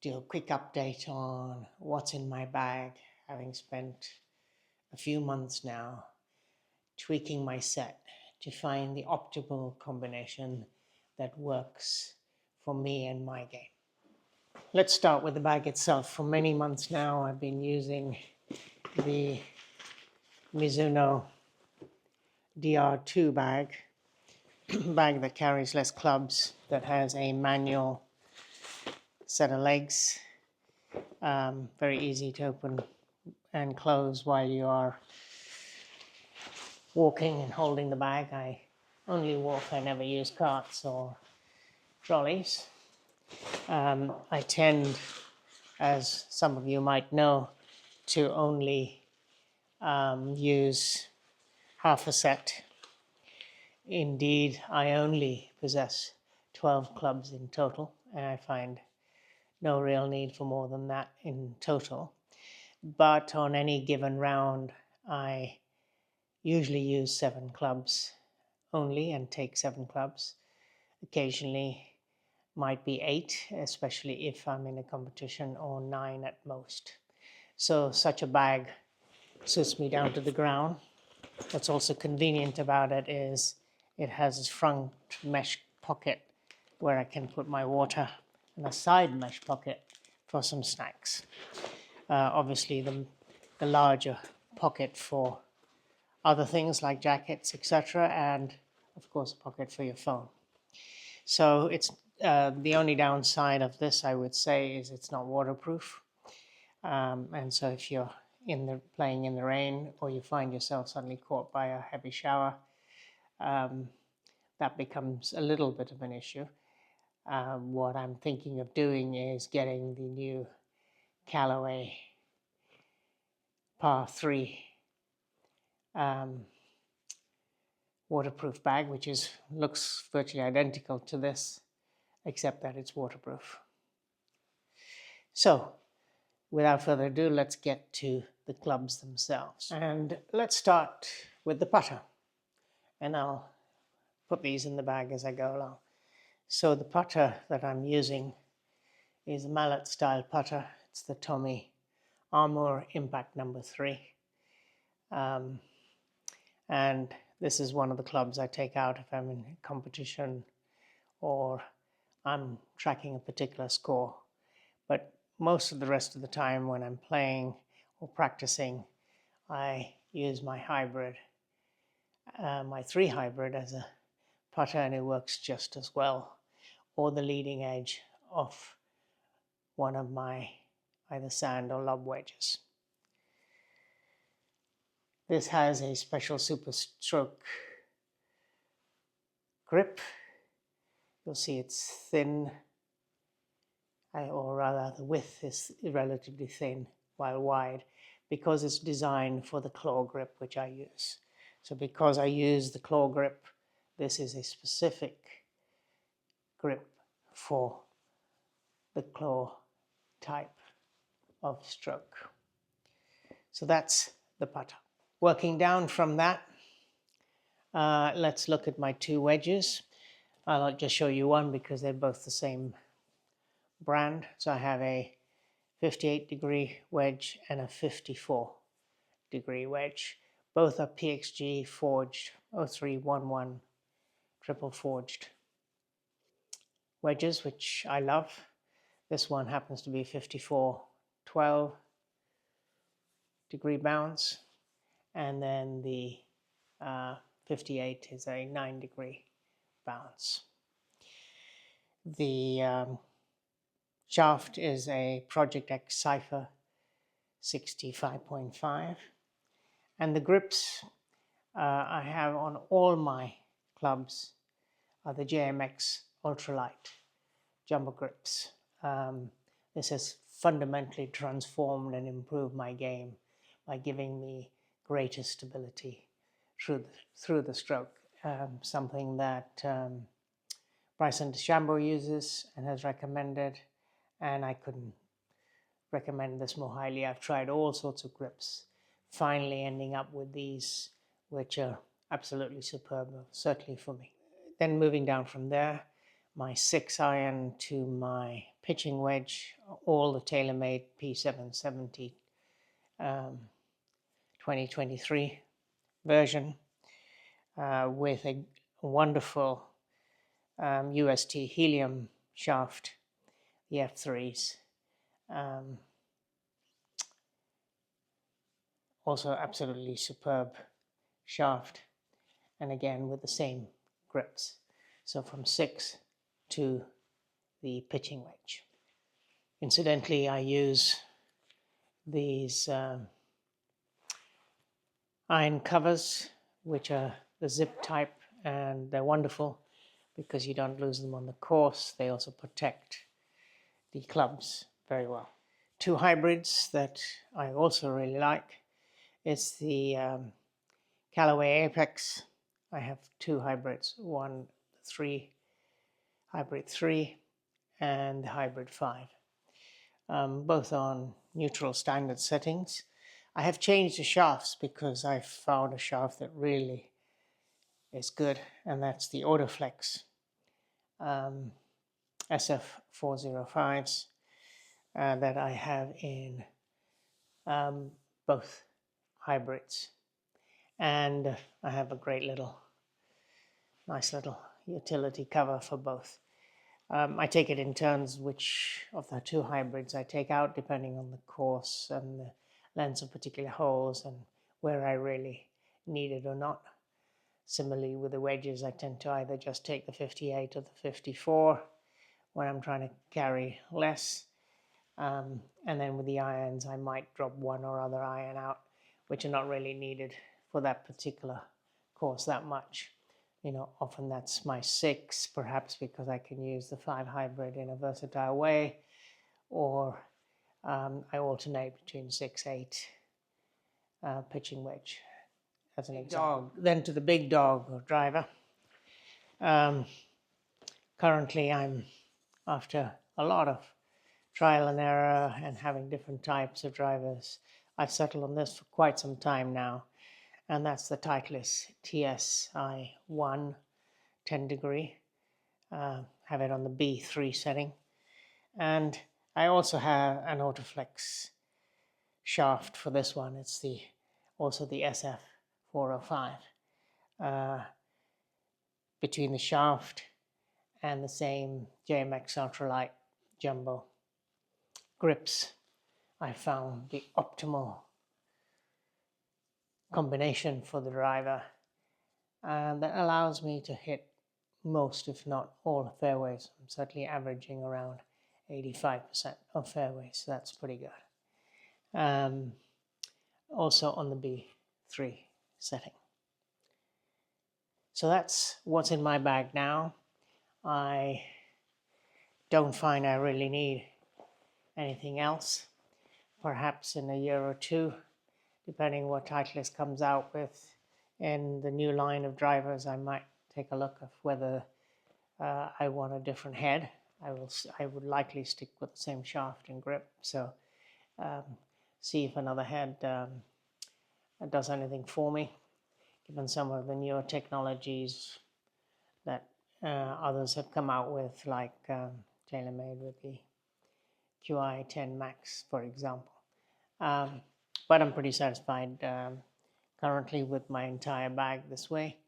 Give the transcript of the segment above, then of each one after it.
do a quick update on what's in my bag, having spent a few months now tweaking my set to find the optimal combination that works for me and my game. Let's start with the bag itself. For many months now, I've been using the Mizuno DR2 bag, bag that carries less clubs, that has a manual set of legs, very easy to open and close while you are walking and holding the bag. I only walk, I never use carts or trolleys. I tend, as some of you might know, to only use half a set. Indeed, I only possess 12 clubs in total, and I find no real need for more than that in total. But on any given round, I usually use 7 clubs only and take 7 clubs. Occasionally might be 8, especially if I'm in a competition, or 9 at most. So such a bag suits me down to the ground. What's also convenient about it is it has a front mesh pocket where I can put my water, and a side mesh pocket for some snacks. Obviously the larger pocket for other things like jackets, etc., and of course a pocket for your phone. So it's the only downside of this, I would say, is it's not waterproof. And so if you're playing in the rain, or you find yourself suddenly caught by a heavy shower, that becomes a little bit of an issue. What I'm thinking of doing is getting the new Callaway Par 3 waterproof bag, which looks virtually identical to this, except that it's waterproof. So, without further ado, let's get to the clubs themselves. And let's start with the putter. And I'll put these in the bag as I go along. So the putter that I'm using is a mallet style putter. It's the Tommy Armour Impact number 3. And this is one of the clubs I take out if I'm in competition or I'm tracking a particular score. But most of the rest of the time when I'm playing or practicing, I use my hybrid, my 3 hybrid as a putter, and it works just as well, or the leading edge of one of my either sand or lob wedges. This has a special Super Stroke grip. You'll see it's thin, or rather the width is relatively thin while wide, because it's designed for the claw grip which I use. So because I use the claw grip, this is a specific grip for the claw type of stroke. So that's the putter. Working down from that, let's look at my 2 wedges. I'll just show you one because they're both the same brand. So I have a 58-degree wedge and a 54-degree wedge. Both are PXG forged 0311 triple forged wedges, which I love. This one happens to be 54-12 degree bounce, and then the 58 is a 9-degree bounce. The shaft is a Project X Cypher 65.5, and the grips I have on all my clubs are the JMX Ultralight Jumbo grips. This has fundamentally transformed and improved my game by giving me greater stability through the stroke, something that Bryson DeChambeau uses and has recommended, and I couldn't recommend this more highly. I've tried all sorts of grips, finally ending up with these, which are absolutely superb, certainly for me. Then moving down from there, my 6 iron to my pitching wedge, all the TaylorMade P770 2023 version with a wonderful UST helium shaft, the F3s. Also absolutely superb shaft, and again with the same grips. So from 6 to the pitching wedge. Incidentally, I use these iron covers, which are the zip type, and they're wonderful because you don't lose them on the course. They also protect the clubs very well. Two hybrids that I also really like is the Callaway Apex. I have two hybrids, one 3 Hybrid 3 and the Hybrid 5, both on neutral standard settings. I have changed the shafts because I found a shaft that really is good, and that's the Autoflex SF405s that I have in both hybrids. And I have a great nice little utility cover for both. I take it in turns which of the two hybrids I take out, depending on the course and the lengths of particular holes and where I really need it or not. Similarly with the wedges, I tend to either just take the 58 or the 54 when I'm trying to carry less. And then with the irons, I might drop one or other iron out, which are not really needed for that particular course that much. Often that's my 6, perhaps because I can use the 5 hybrid in a versatile way, or I alternate between 6, 8 pitching wedge as an example. Then to the big dog or driver. Currently I'm after a lot of trial and error and having different types of drivers. I've settled on this for quite some time now, and that's the Titleist TSI-1 10 degree. Have it on the B3 setting, and I also have an Autoflex shaft for this one. It's also the SF405. Between the shaft and the same JMX Ultralight Jumbo grips, I found the optimal combination for the driver, and that allows me to hit most, if not all, the fairways. I'm certainly averaging around 85% of fairways, so that's pretty good. Also on the B3 setting. So that's what's in my bag now. I don't find I really need anything else. Perhaps in a year or two, depending what Titleist comes out with in the new line of drivers, I might take a look at whether I want a different head. I would likely stick with the same shaft and grip. So see if another head does anything for me, given some of the newer technologies that others have come out with, like TaylorMade with the QI10 Max, for example. But I'm pretty satisfied currently with my entire bag this way,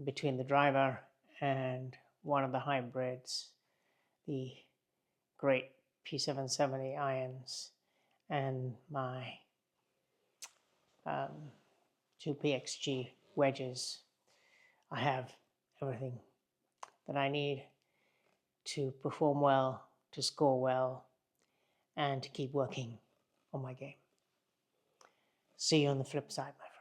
between the driver and one of the hybrids, the great P770 irons, and my 2 PXG wedges. I have everything that I need to perform well, to score well, and to keep working on my game. See you on the flip side, my friend.